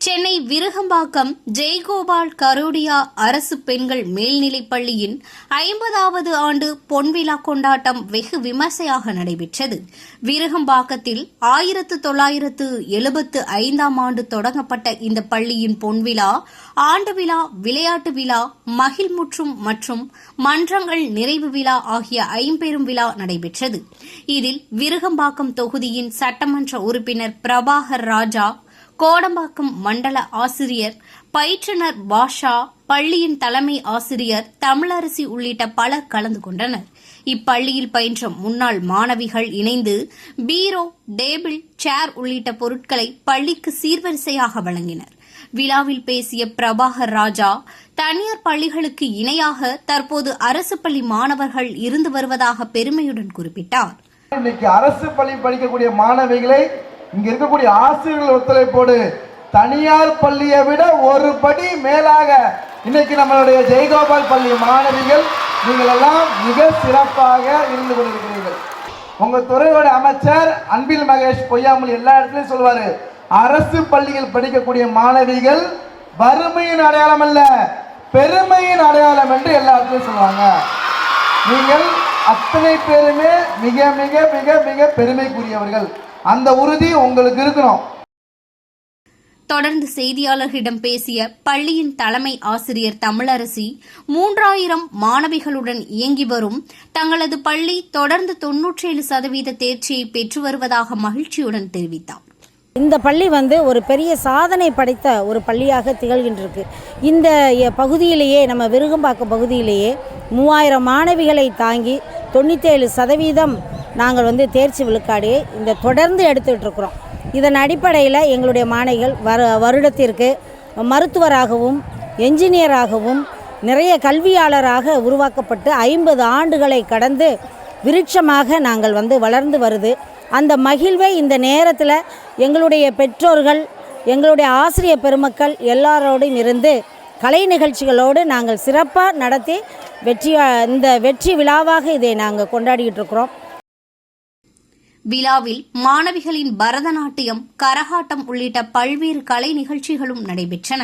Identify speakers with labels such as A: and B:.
A: சென்னை விருகம்பாக்கம் ஜெயகோபால் கரோடியா அரசு பெண்கள் மேல்நிலைப் பள்ளியின் 50வது ஆண்டு பொன்விழா கொண்டாட்டம் வெகு விமர்சையாக நடைபெற்றது. விருகம்பாக்கத்தில் 1975ஆம் ஆண்டு தொடங்கப்பட்ட இந்த பள்ளியின் பொன்விழா, ஆண்டு விழா, விளையாட்டு விழா, மகிழ்முற்றும் மற்றும் மன்றங்கள் நிறைவு விழா ஆகிய ஐம்பெரும் விழா நடைபெற்றது. இதில் விருகம்பாக்கம் தொகுதியின் சட்டமன்ற உறுப்பினர் பிரபாகர் ராஜா, கோடம்பாக்கம் மண்டல ஆசிரியர் பயிற்றுனர் பாஷா, பள்ளியின் தலைமை ஆசிரியர் தமிழரசி உள்ளிட்ட பலர் கலந்து கொண்டனர். இப்பள்ளியில் பயின்ற முன்னாள் மாணவிகள் இணைந்து பீரோ, டேபிள், சேர் உள்ளிட்ட பொருட்களை பள்ளிக்கு சீர்வரிசையாக வழங்கினர். விழாவில் பேசிய பிரபாகர் ராஜா, தனியார் பள்ளிகளுக்கு இணையாக தற்போது அரசு பள்ளி மாணவர்கள் இருந்து வருவதாக பெருமையுடன் குறிப்பிட்டார்.
B: இன்னைக்கு அரசு பள்ளி படிக்கக்கூடிய மாணவிகளை இங்க இருக்கக்கூடிய ஆசிரியர்கள் ஒத்துழைப்போடு தனியார் பள்ளியை விட ஒரு படி மேலாக இன்னைக்கு நம்மளுடைய ஜெயகோபால் பள்ளி மாணவிகள் நீங்கள் எல்லாம் மிக சிறப்பாக இருந்து கொண்டிருக்கிறீர்கள். உங்க துறையோட அமைச்சர் அன்பில் மகேஷ் பொய்யாமல் எல்லா இடத்துலையும் சொல்வாரு, அரசு பள்ளியில் படிக்கக்கூடிய மாணவிகள் வறுமையின் அடையாளம் அல்ல, பெருமையின் அடையாளம் என்று எல்லா இடத்துலையும் சொல்லுவாங்க. நீங்கள் அத்தனை பேருமே மிக மிக மிக மிக பெருமைக்குரியவர்கள். அந்த உறுதி உங்களுக்கு இருக்கணும்.
A: தொடர்ந்து செய்தியாளர்களிடம் பேசிய பள்ளியின் தலைமை ஆசிரியர் தமிழரசி, 3000 மாணவிகளுடன் இயங்கி வரும் தங்களது பள்ளி தொடர்ந்து 97% தேர்ச்சியை பெற்று வருவதாக மகிழ்ச்சியுடன் தெரிவித்தார்.
C: இந்த பள்ளி ஒரு பெரிய சாதனை படைத்த ஒரு பள்ளியாக திகழ்கின்றிருக்கு. இந்த பகுதியிலேயே, நம்ம விருகம்பாக்கம் பகுதியிலேயே 3000 மாணவிகளை தாங்கி 97% நாங்கள் தேர்ச்சி விழுக்காடு தொடர்ந்து எடுத்துகிட்டு இருக்கிறோம். இதன் அடிப்படையில் எங்களுடைய மாணவிகள் வருடத்திற்கு மருத்துவராகவும் என்ஜினியராகவும் நிறைய கல்வியாளராக உருவாக்கப்பட்டு 50 ஆண்டுகளை கடந்து விருட்சமாக நாங்கள் வளர்ந்து வருது. அந்த மகிழ்வை இந்த நேரத்தில் எங்களுடைய பெற்றோர்கள், எங்களுடைய ஆசிரியர் பெருமக்கள் எல்லாரோடும் இருந்து கலை நிகழ்ச்சிகளோடு நாங்கள் சிறப்பாக நடத்தி இந்த வெற்றி விழாவாக இதை நாங்கள் கொண்டாடிட்டு இருக்கிறோம்.
A: விழாவில் மாணவிகளின் பரதநாட்டியம், கரகாட்டம் உள்ளிட்ட பல்வேறு கலை நிகழ்ச்சிகளும் நடைபெற்றன.